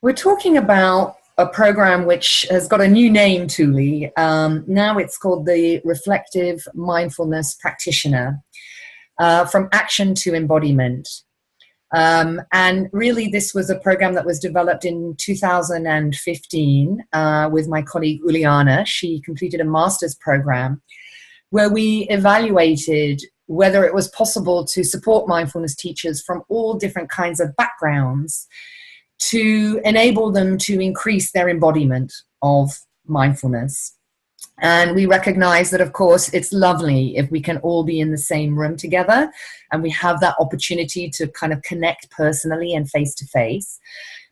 We're talking about a program which has got a new name, Tuli. Now it's called the Reflective Mindfulness Practitioner, from action to embodiment. And really this was a program that was developed in 2015 with my colleague Uliana. She completed a master's program where we evaluated whether it was possible to support mindfulness teachers from all different kinds of backgrounds to enable them to increase their embodiment of mindfulness. And we recognize that, of course, it's lovely if we can all be in the same room together and we have that opportunity to kind of connect personally and face to face.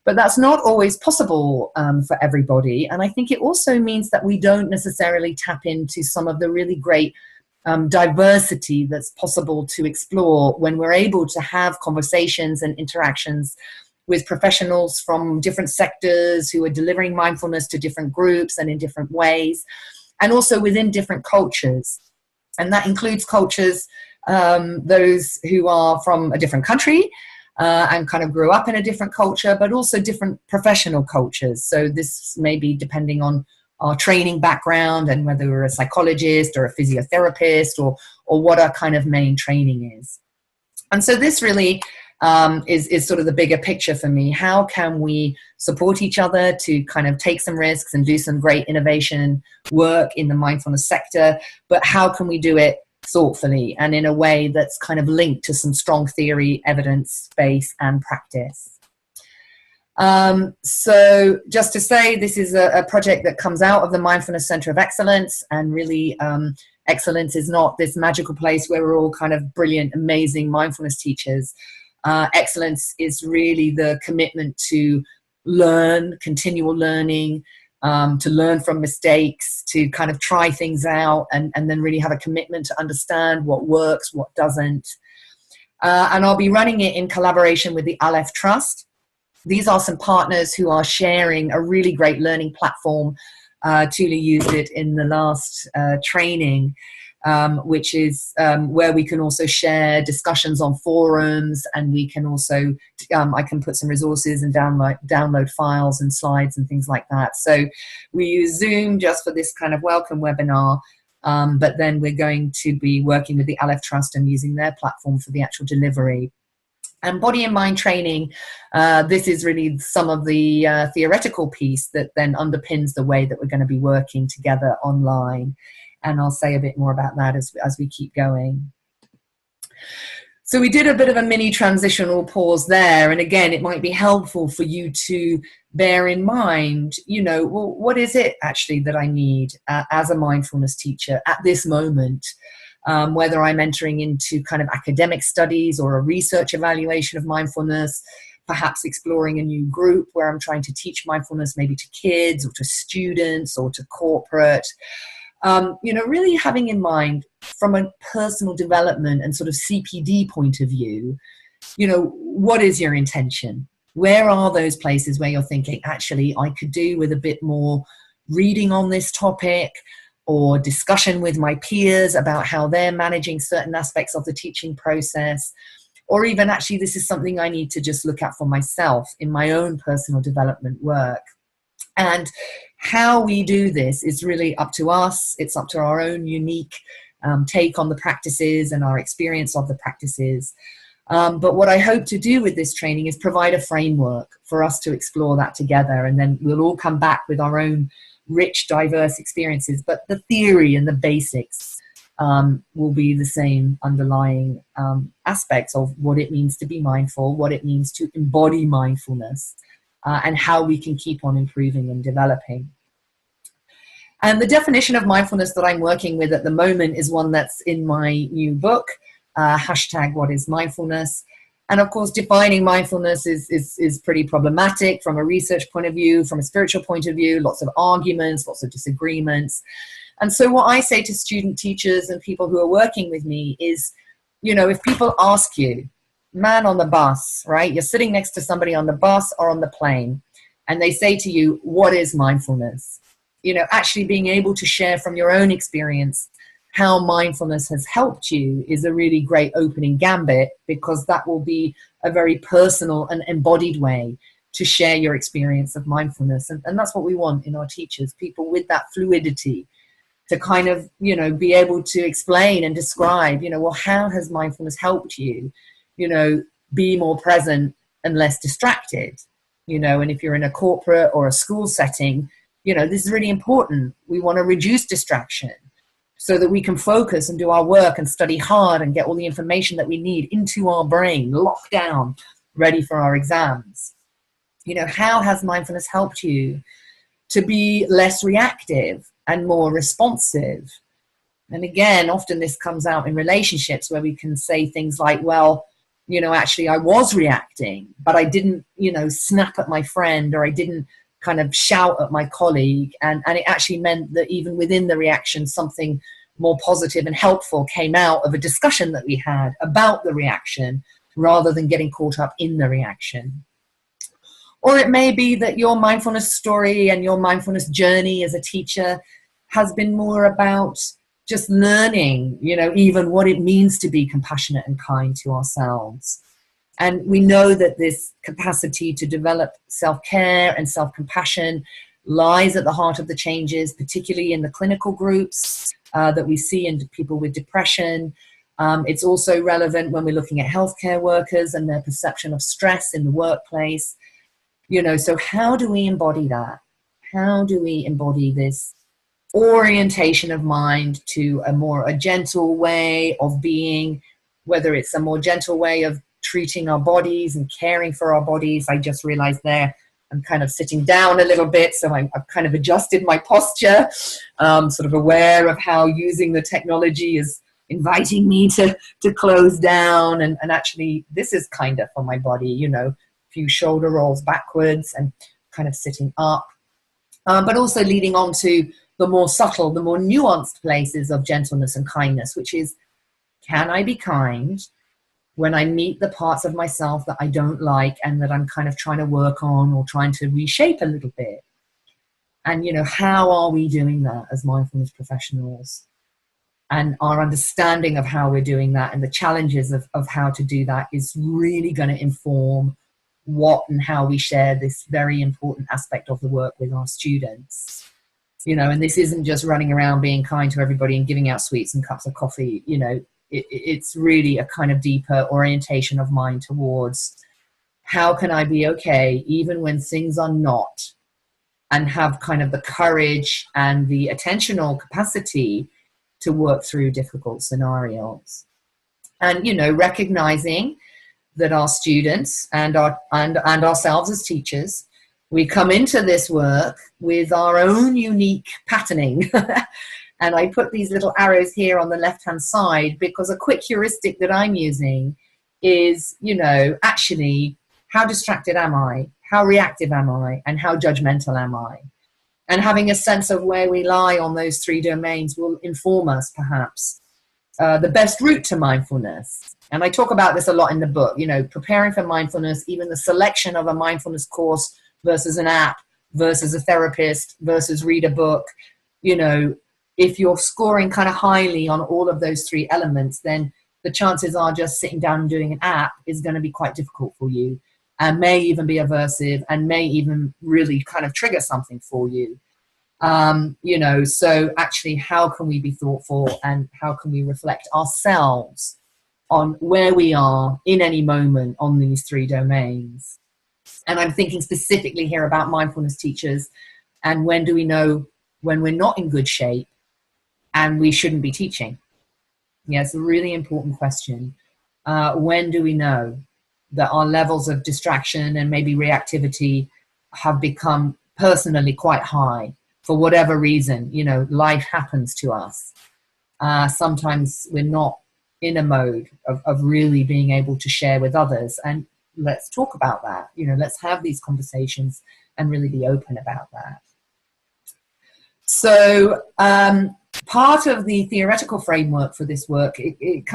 But that's not always possible for everybody. And I think it also means that we don't necessarily tap into some of the really great diversity that's possible to explore when we're able to have conversations and interactions with professionals from different sectors who are delivering mindfulness to different groups and in different ways, and also within different cultures. And that includes cultures, those who are from a different country and kind of grew up in a different culture, but also different professional cultures. So this may be depending on our training background and whether we're a psychologist or a physiotherapist or what our kind of main training is. And so this really is sort of the bigger picture for me. How can we support each other to kind of take some risks and do some great innovation work in the mindfulness sector, but how can we do it thoughtfully and in a way that's kind of linked to some strong theory, evidence, base, and practice? So just to say, this is a project that comes out of the Mindfulness Center of Excellence, and really excellence is not this magical place where we're all kind of brilliant, amazing mindfulness teachers. Excellence is really the commitment to learn, continual learning, to learn from mistakes, to kind of try things out and then really have a commitment to understand what works, what doesn't. And I'll be running it in collaboration with the Aleph Trust. These are some partners who are sharing a really great learning platform. Tuli used it in the last training, which is where we can also share discussions on forums, and we can also, I can put some resources and download files and slides and things like that. So we use Zoom just for this kind of welcome webinar, but then we're going to be working with the Aleph Trust and using their platform for the actual delivery. And body and mind training, this is really some of the theoretical piece that then underpins the way that we're going to be working together online. And I'll say a bit more about that as we keep going. So we did a bit of a mini transitional pause there. And again, it might be helpful for you to bear in mind, you know, well, what is it actually that I need as a mindfulness teacher at this moment? Whether I'm entering into kind of academic studies or a research evaluation of mindfulness, perhaps exploring a new group where I'm trying to teach mindfulness maybe to kids or to students or to corporate. You know, really having in mind from a personal development and sort of CPD point of view, you know, what is your intention? Where are those places where you're thinking, actually, I could do with a bit more reading on this topic, or discussion with my peers about how they're managing certain aspects of the teaching process, or even actually this is something I need to just look at for myself in my own personal development work. And how we do this is really up to us. It's up to our own unique take on the practices and our experience of the practices. But what I hope to do with this training is provide a framework for us to explore that together, and then we'll all come back with our own rich, diverse experiences, but the theory and the basics will be the same underlying aspects of what it means to be mindful, what it means to embody mindfulness, and how we can keep on improving and developing. And the definition of mindfulness that I'm working with at the moment is one that's in my new book, #What is Mindfulness? And of course, defining mindfulness is pretty problematic from a research point of view, from a spiritual point of view, lots of arguments, lots of disagreements. And so what I say to student teachers and people who are working with me is, you know, if people ask you, man on the bus, right? You're sitting next to somebody on the bus or on the plane, and they say to you, what is mindfulness? You know, actually being able to share from your own experience how mindfulness has helped you is a really great opening gambit, because that will be a very personal and embodied way to share your experience of mindfulness. And that's what we want in our teachers, people with that fluidity to kind of, you know, be able to explain and describe, you know, well, how has mindfulness helped you, you know, be more present and less distracted, you know. And if you're in a corporate or a school setting, you know, this is really important. We want to reduce distraction so that we can focus and do our work and study hard and get all the information that we need into our brain, locked down, ready for our exams. You know, how has mindfulness helped you to be less reactive and more responsive? And again, often this comes out in relationships where we can say things like, well, you know, actually I was reacting, but I didn't, you know, snap at my friend, or I didn't kind of shout at my colleague. And it actually meant that even within the reaction, something more positive and helpful came out of a discussion that we had about the reaction, rather than getting caught up in the reaction. Or it may be that your mindfulness story and your mindfulness journey as a teacher has been more about just learning, you know, even what it means to be compassionate and kind to ourselves. And we know that this capacity to develop self-care and self-compassion lies at the heart of the changes, particularly in the clinical groups that we see in people with depression. It's also relevant when we're looking at healthcare workers and their perception of stress in the workplace. You know, so how do we embody that? How do we embody this orientation of mind to a gentle way of being, whether it's a more gentle way of treating our bodies and caring for our bodies? I just realized there I'm kind of sitting down a little bit, so I've kind of adjusted my posture, sort of aware of how using the technology is inviting me to close down, and actually this is kind of for my body, you know, few shoulder rolls backwards and kind of sitting up, but also leading on to the more subtle, the more nuanced places of gentleness and kindness, which is, can I be kind when I meet the parts of myself that I don't like and that I'm kind of trying to work on or trying to reshape a little bit? And, you know, how are we doing that as mindfulness professionals? And our understanding of how we're doing that and the challenges of how to do that is really going to inform what and how we share this very important aspect of the work with our students. You know, and this isn't just running around being kind to everybody and giving out sweets and cups of coffee. You know, it's really a kind of deeper orientation of mind towards, how can I be okay even when things are not, and have kind of the courage and the attentional capacity to work through difficult scenarios. And, you know, recognizing that our students and ourselves as teachers, we come into this work with our own unique patterning. And I put these little arrows here on the left-hand side because a quick heuristic that I'm using is, you know, actually, how distracted am I? How reactive am I? And how judgmental am I? And having a sense of where we lie on those three domains will inform us, perhaps, the best route to mindfulness. And I talk about this a lot in the book, you know, preparing for mindfulness, even the selection of a mindfulness course versus an app versus a therapist versus read a book. You know, if you're scoring kind of highly on all of those three elements, then the chances are just sitting down and doing an app is going to be quite difficult for you, and may even be aversive and may even really kind of trigger something for you. You know, so actually, how can we be thoughtful and how can we reflect ourselves on where we are in any moment on these three domains? And I'm thinking specifically here about mindfulness teachers, and when do we know when we're not in good shape and we shouldn't be teaching? Yeah, it's a really important question. When do we know that our levels of distraction and maybe reactivity have become personally quite high for whatever reason? You know, life happens to us. Sometimes we're not in a mode of really being able to share with others. And let's talk about that. You know, let's have these conversations and really be open about that. So part of the theoretical framework for this work, it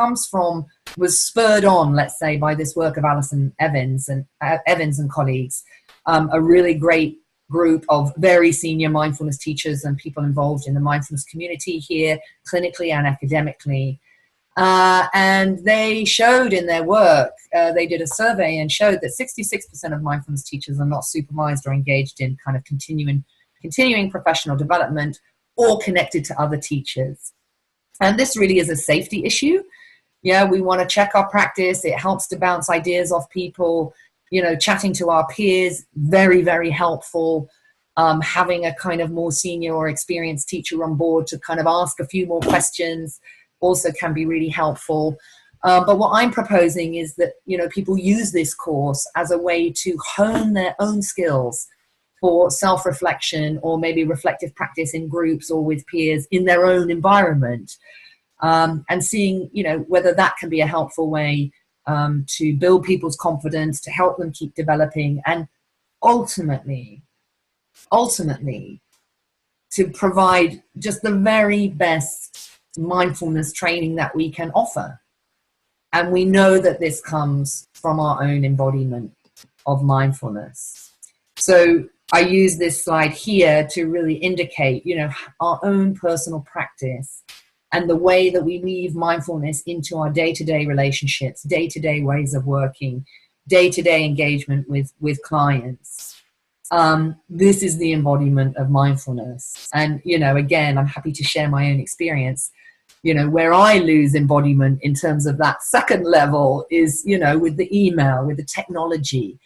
was spurred on, let's say, by this work of Alison Evans and colleagues, a really great group of very senior mindfulness teachers and people involved in the mindfulness community here, clinically and academically. And they showed in their work, they did a survey and showed that 66% of mindfulness teachers are not supervised or engaged in kind of continuing professional development or connected to other teachers. And this really is a safety issue. Yeah, we want to check our practice. It helps to bounce ideas off people. You know, chatting to our peers, very, very helpful. Having a kind of more senior or experienced teacher on board to kind of ask a few more questions also can be really helpful. But what I'm proposing is that, you know, people use this course as a way to hone their own skills for self-reflection or maybe reflective practice in groups or with peers in their own environment. And seeing, you know, whether that can be a helpful way to build people's confidence, to help them keep developing, and ultimately, to provide just the very best mindfulness training that we can offer. And we know that this comes from our own embodiment of mindfulness. So I use this slide here to really indicate, you know, our own personal practice and the way that we weave mindfulness into our day-to-day relationships, day-to-day ways of working, day-to-day engagement with clients. This is the embodiment of mindfulness. And, you know, again, I'm happy to share my own experience. You know, where I lose embodiment in terms of that second level is, you know, with the email, with the technology,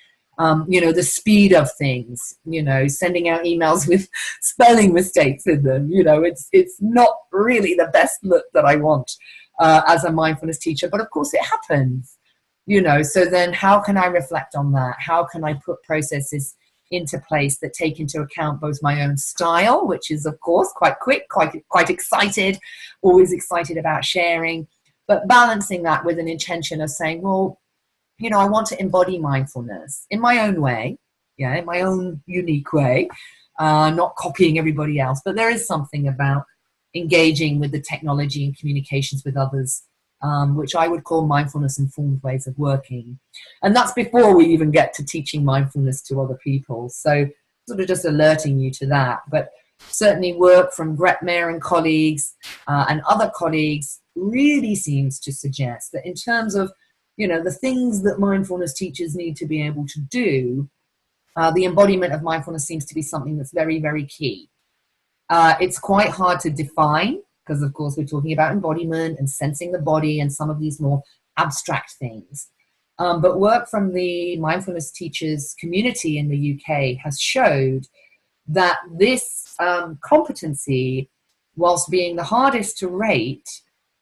you know, the speed of things, you know, sending out emails with spelling mistakes in them. You know, it's not really the best look that I want as a mindfulness teacher, but of course it happens, you know. So then how can I reflect on that? How can I put processes into place that take into account both my own style, which is of course quite quick, quite excited, always excited about sharing, but balancing that with an intention of saying, well, you know, I want to embody mindfulness in my own way, yeah, in my own unique way, not copying everybody else, but there is something about engaging with the technology and communications with others, which I would call mindfulness-informed ways of working. And that's before we even get to teaching mindfulness to other people. So sort of just alerting you to that. But certainly work from Gretmer and colleagues and other colleagues really seems to suggest that in terms of, you know, the things that mindfulness teachers need to be able to do, the embodiment of mindfulness seems to be something that's very, very key. It's quite hard to define because, of course, we're talking about embodiment and sensing the body and some of these more abstract things. But work from the mindfulness teachers community in the UK has showed that this competency, whilst being the hardest to rate,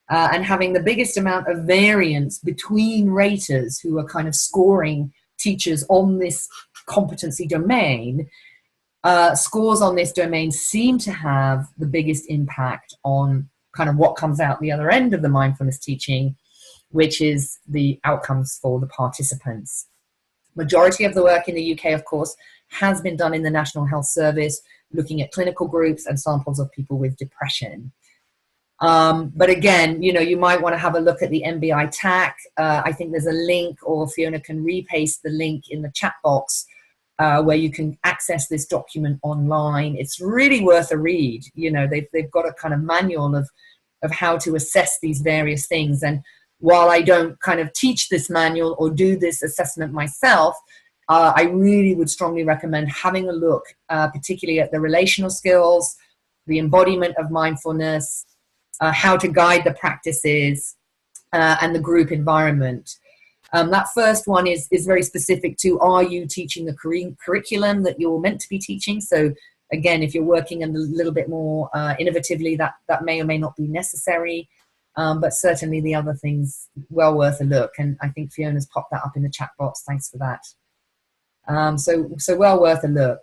and having the biggest amount of variance between raters who are kind of scoring teachers on this competency domain, scores on this domain seem to have the biggest impact on kind of what comes out the other end of the mindfulness teaching, which is the outcomes for the participants. Majority of the work in the UK, of course, has been done in the National Health Service, looking at clinical groups and samples of people with depression. But again, you know, you might want to have a look at the MBI TAC. I think there's a link, or Fiona can repaste the link in the chat box where you can access this document online. It's really worth a read. You know, they've got a kind of manual of how to assess these various things. And while I don't kind of teach this manual or do this assessment myself, I really would strongly recommend having a look, particularly at the relational skills, the embodiment of mindfulness, how to guide the practices, and the group environment. That first one is very specific to, are you teaching the curriculum that you're meant to be teaching? So again, if you're working a little bit more innovatively, that may or may not be necessary. But certainly the other things, well worth a look. And I think Fiona's popped that up in the chat box. Thanks for that. So well worth a look.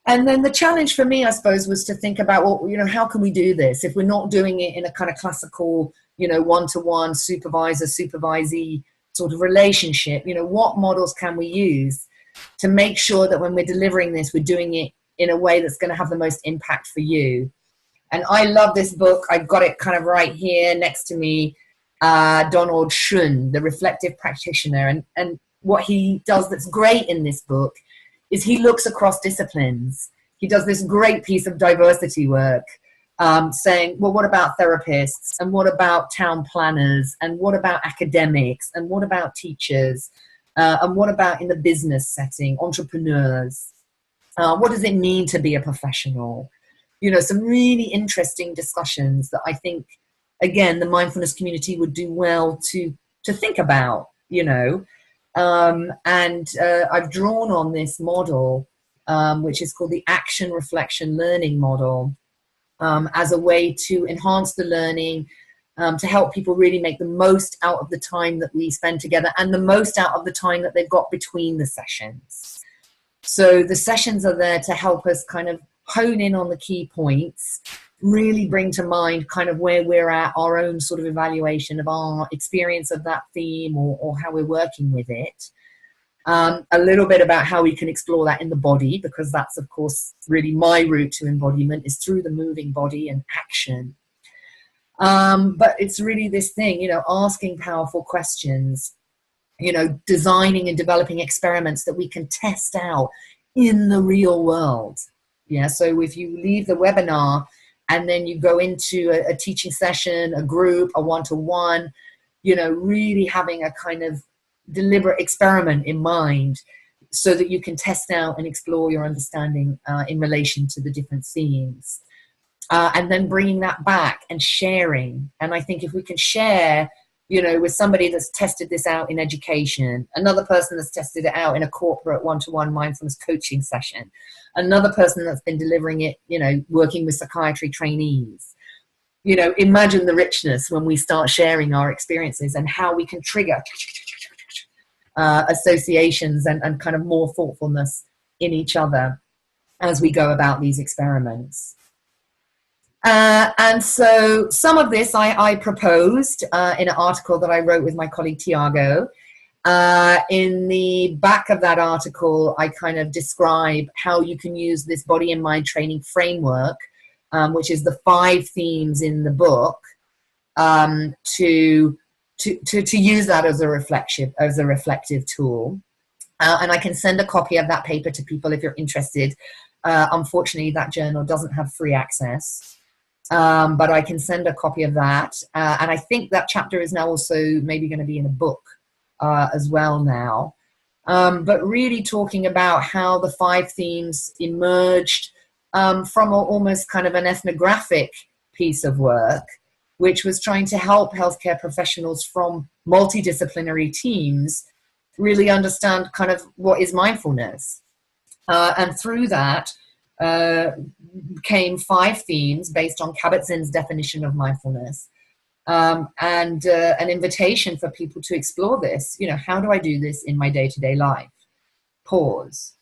And then the challenge for me, I suppose, was to think about, well, you know, how can we do this if we're not doing it in a kind of classical, you know, one-to-one supervisor-supervisee sort of relationship? You know, what models can we use to make sure that when we're delivering this, we're doing it in a way that's going to have the most impact for you? And I love this book. I've got it kind of right here next to me, Donald Schun, the Reflective Practitioner. And what he does that's great in this book is he looks across disciplines. He does this great piece of diversity work. saying, well, what about therapists? And what about town planners? And what about academics? And what about teachers? And what about in the business setting, entrepreneurs? What does it mean to be a professional? You know, some really interesting discussions that I think, again, the mindfulness community would do well to think about, you know. I've drawn on this model, which is called the Action Reflection Learning Model, as a way to enhance the learning, to help people really make the most out of the time that we spend together and the most out of the time that they've got between the sessions. So the sessions are there to help us kind of hone in on the key points, really bring to mind kind of where we're at, our own sort of evaluation of our experience of that theme or how we're working with it. A little bit about how we can explore that in the body, because that's, of course, really my route to embodiment is through the moving body and action. But it's really this thing, you know, asking powerful questions, you know, designing and developing experiments that we can test out in the real world. Yeah, so if you leave the webinar and then you go into a teaching session, a group, a one-to-one, you know, really having a kind of deliberate experiment in mind so that you can test out and explore your understanding in relation to the different themes. And then bringing that back and sharing. And I think if we can share, you know, with somebody that's tested this out in education, another person that's tested it out in a corporate one-to-one mindfulness coaching session, another person that's been delivering it, you know, working with psychiatry trainees. You know, imagine the richness when we start sharing our experiences and how we can trigger associations and kind of more thoughtfulness in each other as we go about these experiments. And so some of this I proposed in an article that I wrote with my colleague Tiago. In the back of that article, I kind of describe how you can use this body and mind training framework, which is the 5 themes in the book, to use that as a reflective tool. And I can send a copy of that paper to people if you're interested. Unfortunately, that journal doesn't have free access. But I can send a copy of that. And I think that chapter is now also maybe going to be in a book as well now. But really talking about how the 5 themes emerged from almost kind of an ethnographic piece of work, which was trying to help healthcare professionals from multidisciplinary teams really understand kind of what is mindfulness. And through that, came 5 themes based on Kabat-Zinn's definition of mindfulness, and an invitation for people to explore this. You know, how do I do this in my day-to-day life? Pause.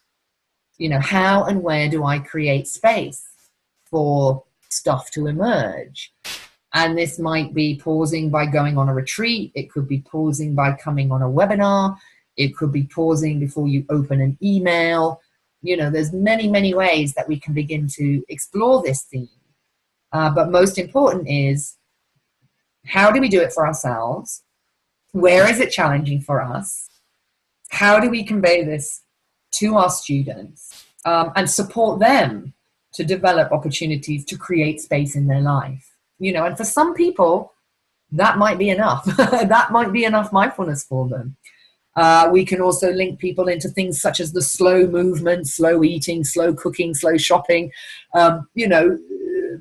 You know, how and where do I create space for stuff to emerge? And this might be pausing by going on a retreat. It could be pausing by coming on a webinar. It could be pausing before you open an email. You know, there's many, many ways that we can begin to explore this theme. But most important is, how do we do it for ourselves? Where is it challenging for us? How do we convey this to our students and support them to develop opportunities to create space in their life? You know, and for some people, that might be enough. That might be enough mindfulness for them. We can also link people into things such as the slow movement, slow eating, slow cooking, slow shopping. You know,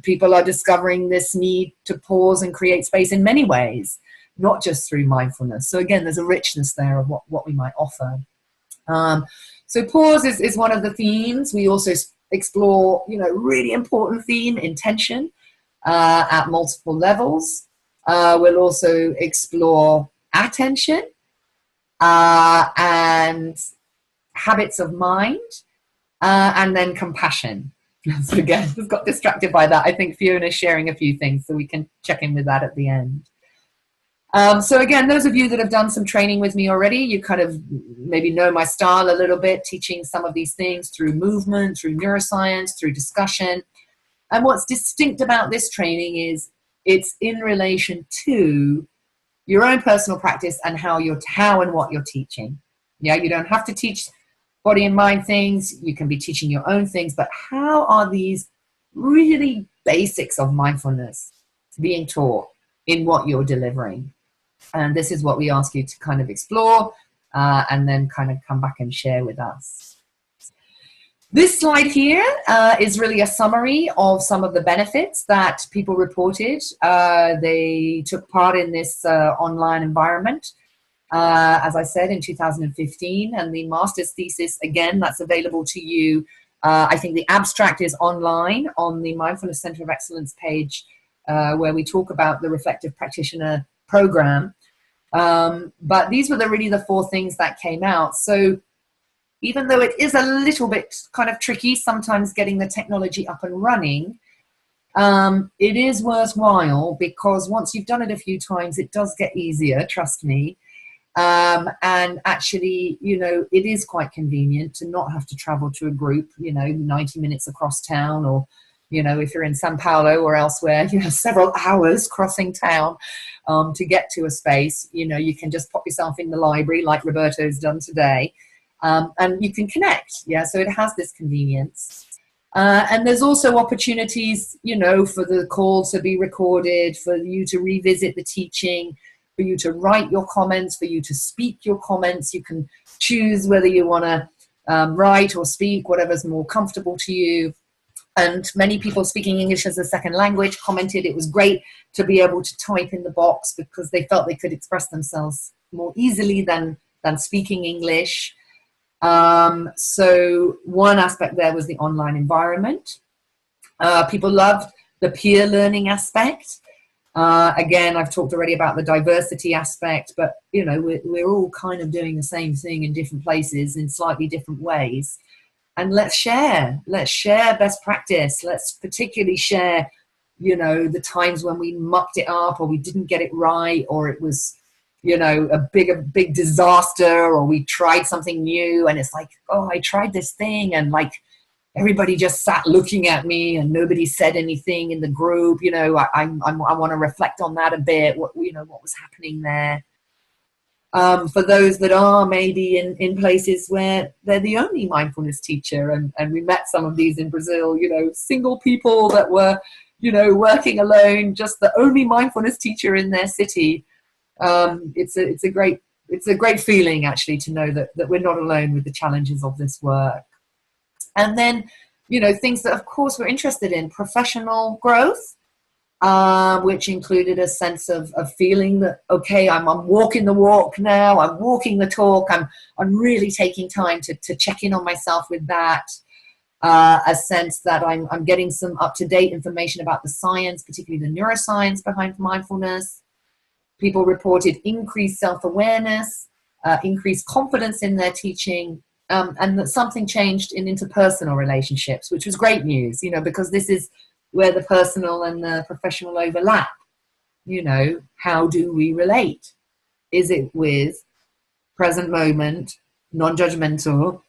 people are discovering this need to pause and create space in many ways, not just through mindfulness. So again, there's a richness there of what we might offer. So pause is one of the themes. We also explore, you know, really important theme, intention, at multiple levels. We'll also explore attention, and habits of mind, and then compassion. So again, I've got distracted by that. I think Fiona's sharing a few things, so we can check in with that at the end. So again, those of you that have done some training with me already, you kind of maybe know my style a little bit, teaching some of these things through movement, through neuroscience, through discussion. And what's distinct about this training is it's in relation to your own personal practice and how and what you're teaching. Yeah, you don't have to teach body and mind things. You can be teaching your own things, but how are these really basics of mindfulness being taught in what you're delivering. And this is what we ask you to kind of explore and then kind of come back and share with us. This slide here is really a summary of some of the benefits that people reported. They took part in this online environment, as I said, in 2015. And the master's thesis, again, that's available to you. I think the abstract is online on the Mindfulness Center of Excellence page, where we talk about the Reflective Practitioner program. But these were really the 4 things that came out. So even though it is a little bit kind of tricky sometimes getting the technology up and running, it is worthwhile, because once you've done it a few times, it does get easier, trust me. And actually, it is quite convenient to not have to travel to a group, 90 minutes across town, or, if you're in Sao Paulo or elsewhere, several hours crossing town to get to a space. You can just pop yourself in the library like Roberto's done today. And you can connect, so it has this convenience. And there's also opportunities, for the call to be recorded, for you to revisit the teaching, for you to write your comments, for you to speak your comments. You can choose whether you want to write or speak, whatever's more comfortable to you. And many people speaking English as a second language commented it was great to be able to type in the box, because they felt they could express themselves more easily than speaking English. So one aspect there was the online environment. People loved the peer learning aspect. Again, I've talked already about the diversity aspect, but we're all kind of doing the same thing in different places in slightly different ways. And let's share best practice. Let's particularly share, the times when we mucked it up, or we didn't get it right, or it was a big disaster, or we tried something new and it's like, oh, I tried this thing and like everybody just sat looking at me and nobody said anything in the group. I want to reflect on that a bit. What was happening there? For those that are maybe in places where they're the only mindfulness teacher, and we met some of these in Brazil, single people that were, working alone, just the only mindfulness teacher in their city. It's a great feeling, actually, to know that we're not alone with the challenges of this work. And then, things that, of course, we're interested in: professional growth, which included a sense of feeling that, okay, I'm walking the walk now, I'm walking the talk, I'm really taking time to check in on myself with that. A sense that I'm getting some up-to-date information about the science, particularly the neuroscience behind mindfulness. People reported increased self-awareness, increased confidence in their teaching, and that something changed in interpersonal relationships, which was great news, because this is where the personal and the professional overlap. How do we relate? Is it with present moment, non-judgmental,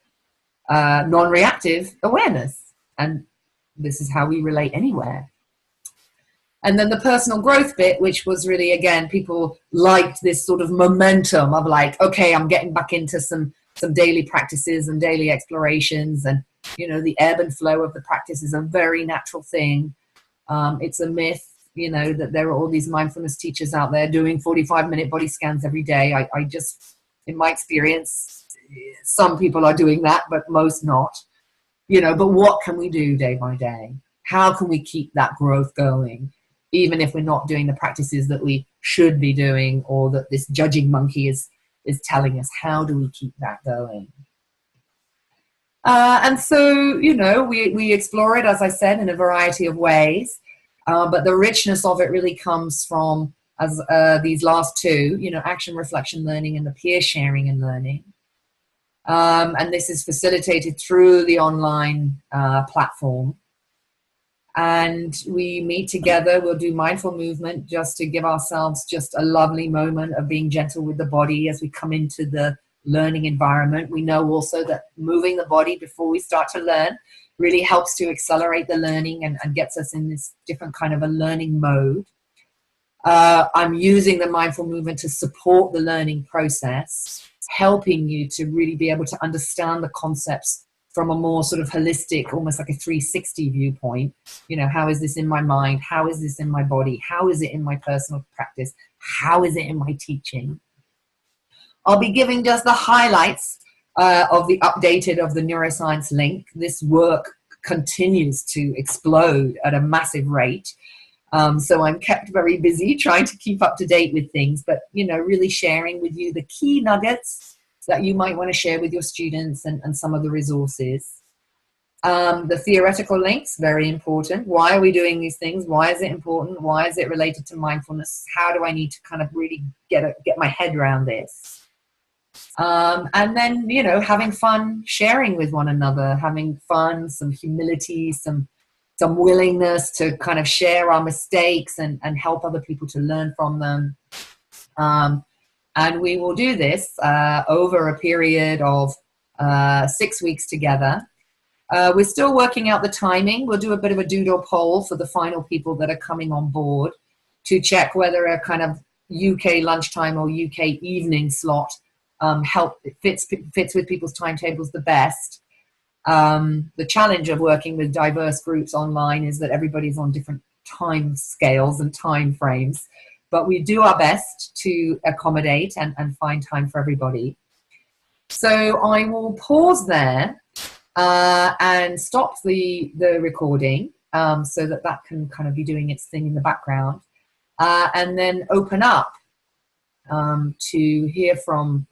non-reactive awareness? And this is how we relate anywhere. And then the personal growth bit, which was really, again, people liked this sort of momentum of like, okay, I'm getting back into some daily practices and daily explorations. And, the ebb and flow of the practice is a very natural thing. It's a myth, that there are all these mindfulness teachers out there doing 45-minute body scans every day. I just, in my experience, some people are doing that, but most not. But what can we do day by day? How can we keep that growth going, even if we're not doing the practices that we should be doing, or that this judging monkey is telling us? How do we keep that going? And so, we explore it, as I said, in a variety of ways. But the richness of it really comes from these last 2, action, reflection, learning, and the peer sharing and learning. And this is facilitated through the online platform. And we meet together, we'll do mindful movement just to give ourselves just a lovely moment of being gentle with the body as we come into the learning environment. We know also that moving the body before we start to learn really helps to accelerate the learning and gets us in this different kind of a learning mode. I'm using the mindful movement to support the learning process, helping you to really be able to understand the concepts from a more sort of holistic, almost like a 360 viewpoint. You know, how is this in my mind? How is this in my body? How is it in my personal practice? How is it in my teaching? I'll be giving just the highlights of the updated of the neuroscience link. This work continues to explode at a massive rate. So I'm kept very busy trying to keep up to date with things, but, you know, really sharing with you the key nuggets that you might want to share with your students, and some of the resources. The theoretical links, very important. Why are we doing these things? Why is it important? Why is it related to mindfulness? How do I need to kind of really get my head around this? And then, you know, having fun sharing with one another, having fun, some humility, some willingness to kind of share our mistakes and help other people to learn from them. And we will do this over a period of 6 weeks together. We're still working out the timing. We'll do a bit of a doodle poll for the final people that are coming on board to check whether a kind of UK lunchtime or UK evening slot fits with people's timetables the best. The challenge of working with diverse groups online is that everybody's on different time scales and time frames, but we do our best to accommodate and find time for everybody. So I will pause there and stop the recording so that can kind of be doing its thing in the background, and then open up to hear from